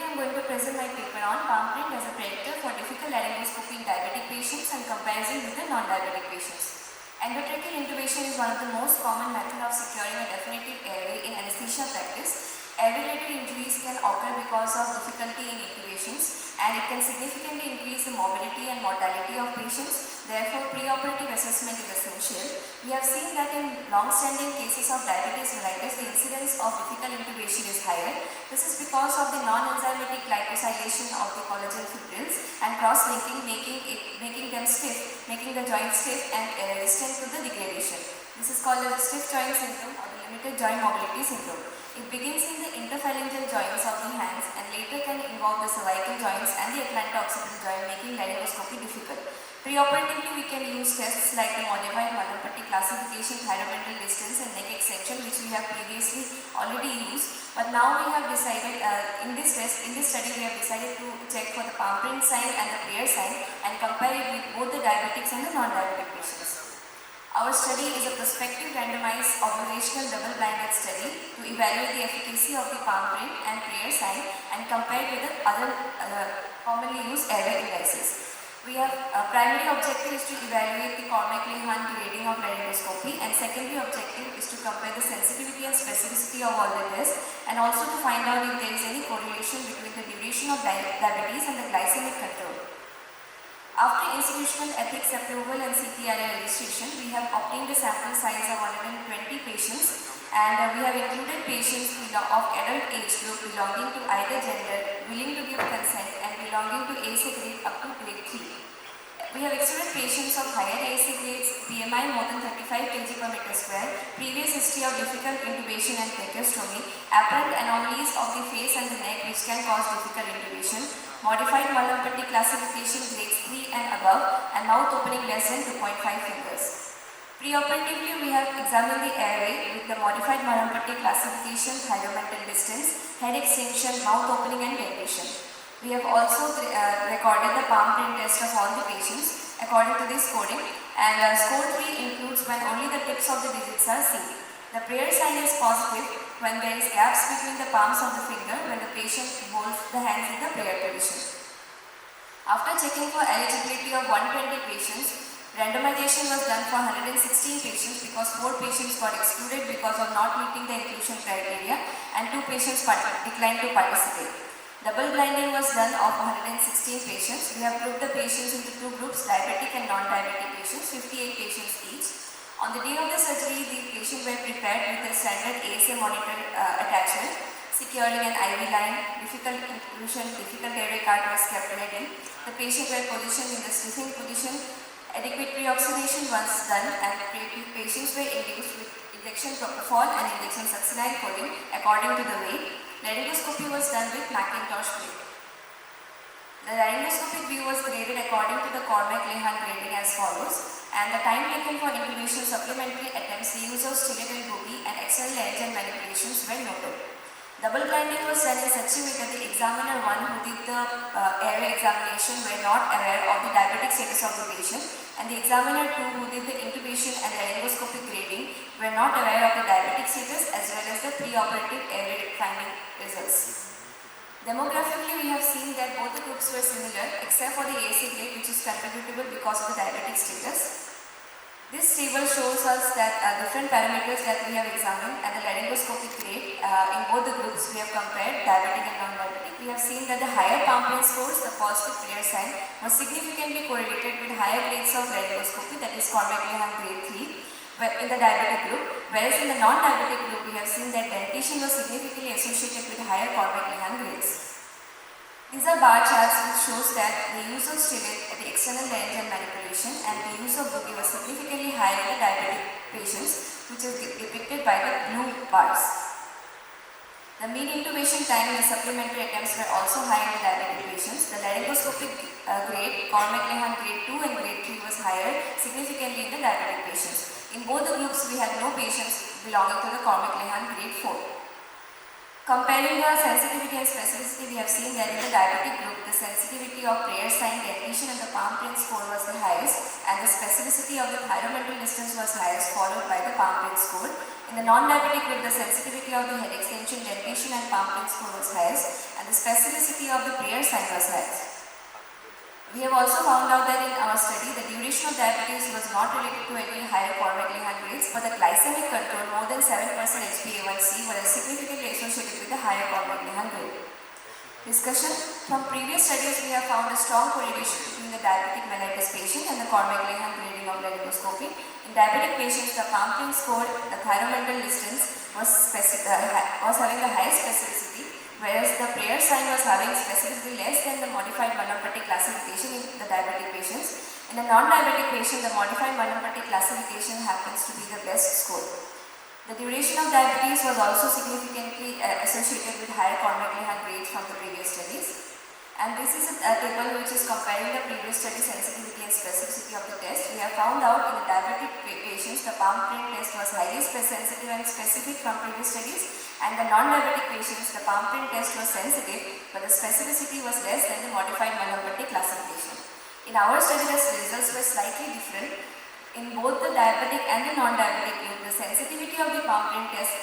I am going to present my paper on palm print as a predictor for difficult laryngoscopy in diabetic patients and comparison with the non-diabetic patients. Endotracheal intubation is one of the most common method of securing a definitive airway in anesthesia practice. Airway-related injuries can occur because of difficulty in intubations, and it can significantly increase the morbidity and mortality of patients. Therefore, preoperative assessment is essential. We have seen that in long-standing cases of diabetes mellitus, the incidence of difficult intubation is higher. This is because of the non-enzymatic glycosylation of the collagen fibrils and cross-linking, making them stiff, making the joint stiff and resistant to the degradation. This is called as the stiff joint syndrome or the limited joint mobility syndrome. It begins in the interphalangeal joints of the hands and later can involve the cervical joints and the atlanto-occipital joint, making laryngoscopy difficult. Preoperatively, we can use tests like the modified Mallampati classification, thyromental distance and neck extension, which we have previously already used. But now we have decided, in this study we have decided to check for the palm print sign and the prayer sign and compare it with both the diabetics and the non-diabetic patients. Our study is a prospective randomized observational double-blinded study to evaluate the efficacy of the palm print and prayer sign and compare it with the other commonly used airway devices. We have primary objective is to evaluate the Cormack-Lehman grading of laryngoscopy, and secondary objective is to compare the sensitivity and specificity of all the tests and also to find out if there is any correlation between the duration of diabetes and the glycemic control. After institutional ethics approval and CTRA registration, we have obtained a sample size of 120 patients, and we have included patients of adult age group belonging to either gender, willing to give consent and belonging to ASA grade up to grade 3. We have excluded patients of higher ASA grades, BMI more than 35 kg per meter square, previous history of difficult intubation and tracheostomy, apparent anomalies of the face and the neck which can cause difficult intubation, modified Mallampati classification grades 3 and above, and mouth opening less than 2.5 fingers. Preoperatively, we have examined the airway with the modified Mallampati classification, thyromental distance, head extension, mouth opening and dentation. We have also recorded the palm print test of all the patients according to this coding, and score 3 includes when only the tips of the digits are seen. The prayer sign is positive when there is gaps between the palms of the finger when the patient holds the hands in the prayer position. After checking for eligibility of 120 patients, randomization was done for 116 patients because 4 patients got excluded because of not meeting the inclusion criteria and 2 patients declined to participate. Double blinding was done of 116 patients. We have grouped the patients into 2 groups, diabetic and non-diabetic patients, 58 patients each. On the day of the surgery, the patient were prepared with a standard ASA monitor attachment, securing an IV line, difficult inclusion, difficult airway cart was kept ready. The patient were positioned in the stiffing position. Adequate pre-oxidation was done and patients were induced with injection propofol and injection succinylcholine coding according to the weight. Laryngoscopy was done with Macintosh grade. The laryngoscopic view was graded according to the Cormack-Lehman grading as follows, and the time taken for intubation supplementary attempts, the use of stylet and boogie and external lens and manipulations were noted. Double blinding was done in such a way that the examiner 1 who did the airway examination were not aware of the diabetic status of the patient, and the examiner 2 who did the intubation and laryngoscopic grading were not aware of the diabetic status as well as the preoperative airway finding results. Demographically, we have seen that both the groups were similar except for the ASA grade, which is contributable because of the diabetic status. This table shows us that different parameters that we have examined and the laryngoscopic grade in both the groups we have compared diabetic and non-diabetic. We have seen that the higher palm print scores, the positive prayer sign, was significantly correlated with higher grades of laryngoscopy, that is Cormack-Lehman grade 3 in the diabetic group, whereas in the non-diabetic group we have seen that dentation was significantly associated with higher Cormack-Lehman grades. These are bar charts which shows that the use of stylet, the external lens and manipulation, and the use of boogie was significantly higher in the diabetic patients, which is depicted by the blue bars. The mean intubation time in the supplementary attempts were also high in the diabetic patients. The laryngoscopic grade, Cormack-Lehman grade 2 and grade 3 was higher significantly in the diabetic patients. In both the groups, we had no patients belonging to the Cormack-Lehman grade 4. Comparing the sensitivity and specificity, we have seen that in the diabetic group, the sensitivity of prayer sign, dentition and the palm print score was the highest, and the specificity of the thyromental distance was highest, followed by the palm print score. In the non-diabetic group, the sensitivity of the head extension, dentition and palm print score was highest, and the specificity of the prayer sign was highest. We have also found out that in our study, the duration of diabetes was not related to any higher Cormack-Lehman grades, but the glycemic control more than 7% HbA1c was significantly associated with the higher Cormack-Lehman grade. Discussion. From previous studies, we have found a strong correlation between the diabetic mellitus patient and the Cormack-Lehman grading of laryngoscopy. In diabetic patients, the palm print score, the thyromental distance was having the highest specificity, whereas the prayer sign was having specificity less than the modified Mallampati classification in the diabetic patients. In the non-diabetic patient, the modified Mallampati classification happens to be the best score. The duration of diabetes was also significantly associated with higher Cormack-Lehman grades from the previous studies. And this is a table which is comparing the previous study sensitivity and specificity of the test. We have found out in the diabetic patients, the palm print test was highly sensitive and specific from previous studies. And the non-diabetic patients, the palm print test was sensitive, but the specificity was less than the modified Mallampati classification. In our study, the results were slightly different. In both the diabetic and the non-diabetic group, the sensitivity of the palm print test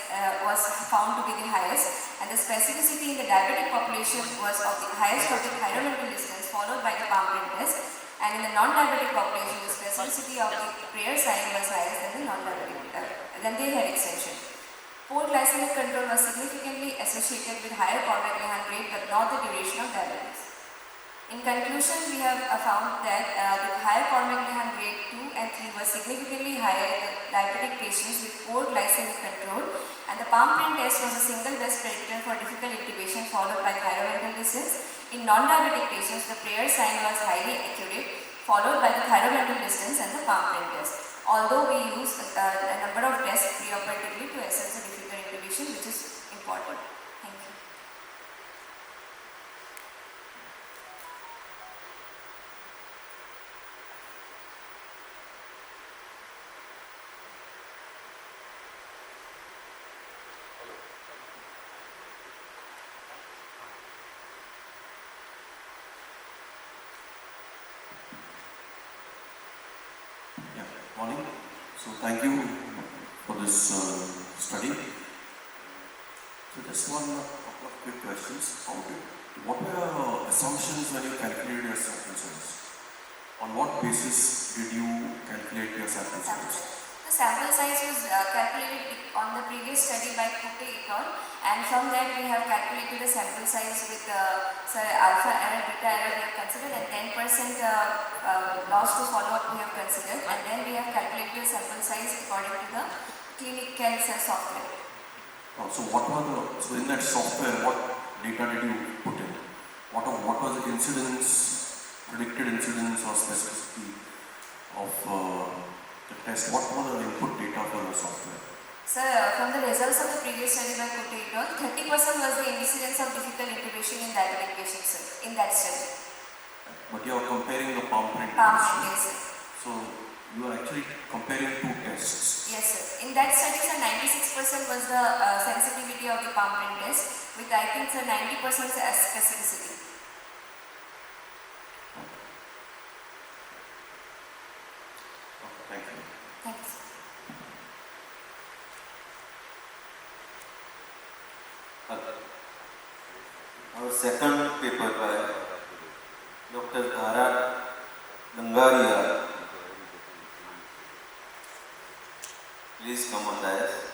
was found to be the highest, and the specificity in the diabetic population was of the highest of the thyromental distance, followed by the palm print test. And in the non-diabetic population, the specificity of the prayer sign was highest than the than the head extension. Poor glycemic control was significantly associated with higher Cormack-Lehman grade, but not the duration of diabetes. In conclusion, we have found that the higher Cormack-Lehman grade 2 and 3 was significantly higher in the diabetic patients with poor glycemic control, and the palm print test was a single best predictor for difficult intubation, followed by thyromental distance. In non-diabetic patients, the prayer sign was highly accurate, followed by the thyromental distance and the palm print test. Although we use a number of tests preoperatively to assess the difficult intubation, which is important. Thank you. Morning. So thank you for this study. So just couple of quick questions. What were your assumptions when you calculated your sample size? On what basis did you calculate your sample size? The sample size was calculated on the previous study by Kutte et al. And from that we have calculated the sample size with alpha error, beta error we have considered, and 10% loss to follow-up we have considered, and then we have calculated the sample size according to the clinical software. Oh, so in that software, what data did you put in? What was the predicted incidence or specificity of the test? What were the input data for the software? Sir, from the results of the previous study by Kutte et al., 30% was the incidence of difficult intubation in diabetic patients, sir, in that study. But you are comparing the palm print Palm test. print, yes, sir. So you are actually comparing two tests. Yes, sir. In that study, sir, 96% was the sensitivity of the palm print test, with I think, sir, 90% specificity. Okay, thank you. Thank you, sir. Our second paper by Dr. Dhara Gangaria. Please come on dais.